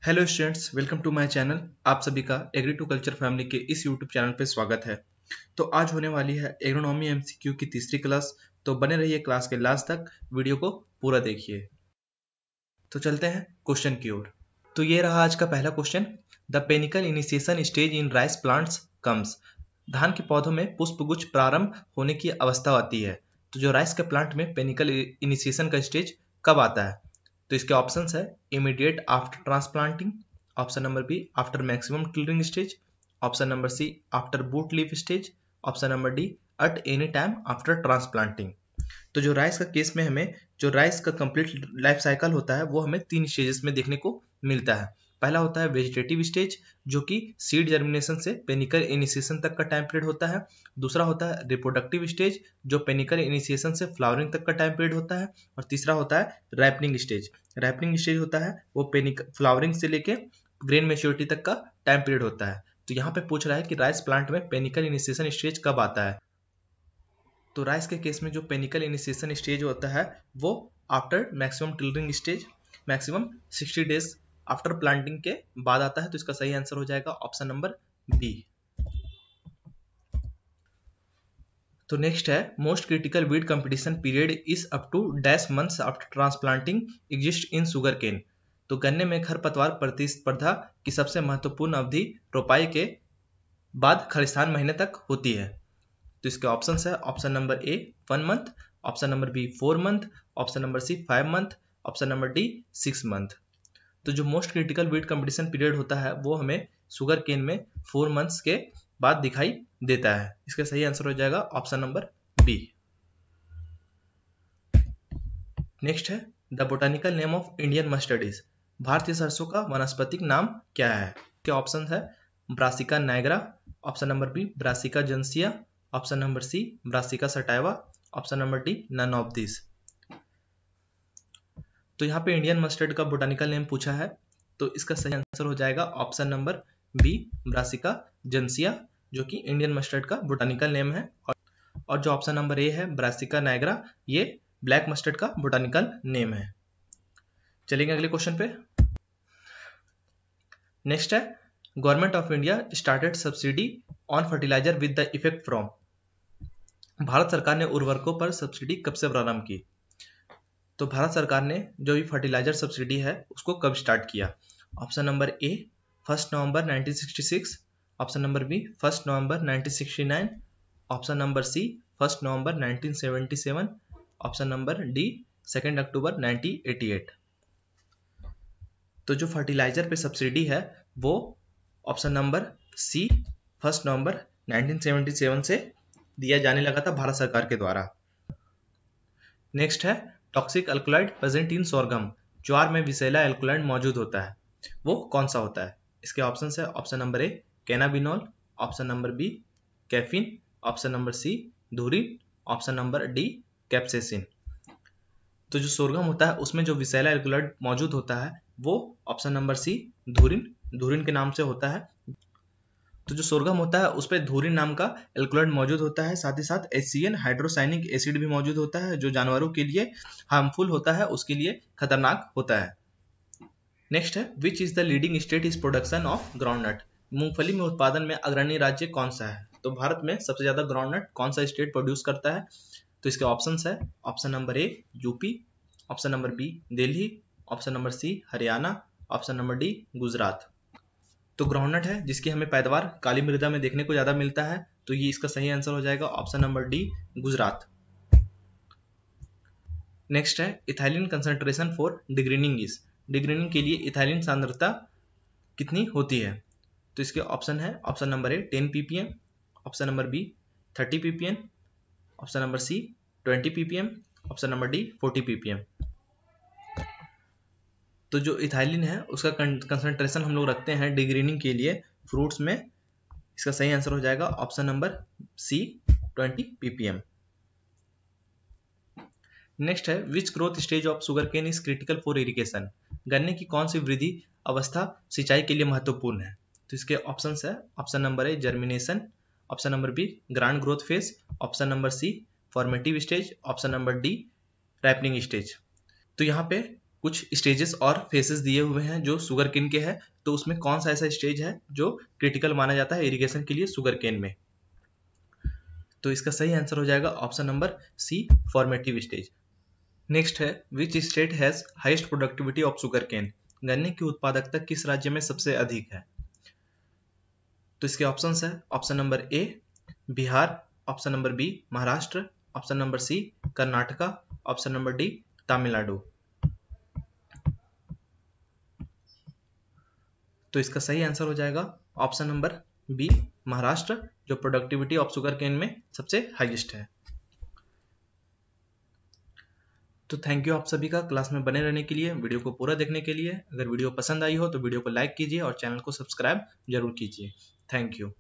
Hello students, welcome to my channel. आप सभी का एग्री टू कल्चर फैमिली के इस यूट्यूब चैनल पे स्वागत है। तो आज होने वाली है एग्रोनॉमी एमसीक्यू की तीसरी क्लास। तो बने रहिए क्लास के लास्ट तक, वीडियो को पूरा देखिए। तो चलते हैं क्वेश्चन की ओर। तो ये रहा आज का पहला question. The panicle initiation stage in rice plants comes. धान के पौधों में पुष्पगुच्छ प्रारंभ होने की अवस्था आती है। तो जो राइस के प्लांट में पेनिकल इनिशिएशन का स्टेज कब आता है? तो इसके ऑप्शंस है immediate after transplanting, option number B after maximum tillering stage, option number C after boot leaf stage, option number D at any time after transplanting. तो जो राइस का केस में हमें जो राइस का कंप्लीट लाइफ साइकिल होता है वो हमें तीन स्टेजेस में देखने को मिलता है। पहला होता है वेजिटेटिव स्टेज, जो कि सीड जर्मिनेशन से पेनिकल इनिशिएशन तक का टाइम पीरियड होता है। दूसरा होता है रिप्रोडक्टिव स्टेज, जो पेनिकल इनिशिएशन से फ्लावरिंग तक का टाइम पीरियड होता है। और तीसरा होता है रैपनिंग स्टेज। रैपनिंग स्टेज होता है वो फ्लावरिंग से लेके ग्रेन मेच्योरिटी तक का टाइम पीरियड होता है। तो यहाँ पे पूछ रहा है कि राइस प्लांट में पेनिकल इनिशिएशन स्टेज कब आता है। तो राइस के केस में जो पेनिकल इनिशिएशन स्टेज होता है वो after maximum tillering stage, maximum 60 days after planting के बाद आता है। तो इसका सही आंसर हो जाएगा ऑप्शन नंबर बी। तो नेक्स्ट है most critical weed competition period is up to dash months after transplanting exist in sugar cane. तो गन्ने में खरपतवार प्रतिस्पर्धा की सबसे महत्वपूर्ण अवधि रोपाई के बाद खलिस्तान महीने तक होती है। तो इसके ऑप्शन है option number A 1 month, option number B 4 month, option number C 5 month, option number D 6 month. तो जो most critical weed competition period होता है वो हमें शुगर केन में 4 मंथ्स के बाद दिखाई देता है। इसका सही आंसर हो जाएगा ऑप्शन नंबर बी। नेक्स्ट है the botanical name of Indian mustard is. भारतीय सरसों का वानस्पतिक नाम क्या है? के ऑप्शन है brassica nigra, option number B brassica juncea, option number C brassica sativa, option number D none of this. तो यहाँ पे इंडियन मस्टर्ड का बोटानिकल नेम पूछा है, तो इसका सही आंसर हो जाएगा option number B brassica juncea, जो कि इंडियन मस्टर्ड का बोटानिकल नेम है। और जो ऑप्शन नंबर ए है ब्रासिका नाइग्रा, ये ब्लैक मस्टर्ड का बोटानिकल नेम है। चलेंगे अगले क्वेश्चन पे। नेक्स्ट है government of India started subsidy on fertilizer with the effect from. Bharat सरकार ने उर्वरकों पर सब्सिडी कब से प्रारंभ की? तो भारत सरकार ने जो भी फर्टिलाइजर सब्सिडी है उसको कब स्टार्ट किया? ऑप्शन नंबर ए 1 नवंबर 1966, ऑप्शन नंबर बी 1 नवंबर 1969, ऑप्शन नंबर सी 1 नवंबर 1977, ऑप्शन नंबर डी 2 अक्टूबर 1988। तो जो फर्टिलाइजर पे सब्सिडी है वो ऑप्शन नंबर सी 1 नवंबर 1977 से दिया जाने लगा था भारत सरकार के द्वारा। नेक्स्ट है toxic alkaloid present in sorghum. ज्वार में विषैला एल्कलॉइड मौजूद होता है, वो कौन सा होता है? इसके ऑप्शन है option number A cannabinol, option number B caffeine, option number C dhurrin, option number D capsaicin. तो जो सोरगम होता है उसमें जो विषैला एल्कलॉइड मौजूद होता है वो ऑप्शन नंबर सी धुरिन के नाम से होता है। तो जो सोरगम होता है उस पर धुरिन नाम का एल्कलॉइड मौजूद होता है, साथ ही साथ HCN हाइड्रोसाइनिक एसिड भी मौजूद होता है, जो जानवरों के लिए हार्मफुल होता है, उसके लिए खतरनाक होता है। नेक्स्ट है which is the leading state is production of groundnut. मूंगफली में उत्पादन में अग्रणी राज्य कौन सा है? तो भारत में सबसे ज्यादा ग्राउंडनट कौन सा स्टेट प्रोड्यूस करता है? तो इसके ऑप्शन है option number A UP, option number B Delhi, option number C Haryana, option number D Gujarat. तो ग्राउंडनट है जिसकी हमें पैदावार काली मृदा में देखने को ज्यादा मिलता है, तो ये इसका सही आंसर हो जाएगा option number D Gujarat. Next है इथाइलिन कंसंट्रेशन फॉर डिग्रीनिंग इज। डिग्रीनिंग के लिए इथाइलिन सांद्रता कितनी होती है? तो इसके ऑप्शन है option number A 10 ppm, option number B 30 ppm, option number C 20 ppm, option number D 40 ppm। तो जो इथाइलिन है उसका कंसंट्रेशन हम लोग रखते हैं डिग्रीनिंग के लिए फ्रूट्स में, इसका सही आंसर हो जाएगा option number C 20 ppm। Next है which growth stage of sugar cane is critical for irrigation. गन्ने की कौन सी वृद्धि अवस्था सिंचाई के लिए महत्वपूर्ण है? तो इसके ऑप्शन है option number A germination, option number B grand growth phase, option number C formative stage, option number D ripening stage. तो यहाँ पे कुछ स्टेजेस और फेसेस दिए हुए हैं जो शुगर केन के हैं, तो उसमें कौन सा ऐसा स्टेज है जो क्रिटिकल माना जाता है इरिगेशन के लिए शुगर केन में। तो इसका सही आंसर हो जाएगा option number C, formative stage. Next है which state has highest productivity of sugar cane. गन्ने की उत्पादकता किस राज्य में सबसे अधिक है। तो इसके ऑप्शंस है option number A Bihar, option number B Maharashtra, option number C Karnataka, option number D Tamil Nadu. तो इसका सही आंसर हो जाएगा ऑप्शन नंबर बी महाराष्ट्र, जो प्रोडक्टिविटी ऑफ शुगर केन में सबसे हाईएस्ट है। तो थैंक यू आप सभी का क्लास में बने रहने के लिए, वीडियो को पूरा देखने के लिए। अगर वीडियो पसंद आई हो तो वीडियो को लाइक कीजिए और चैनल को सब्सक्राइब जरूर कीजिए। Thank you.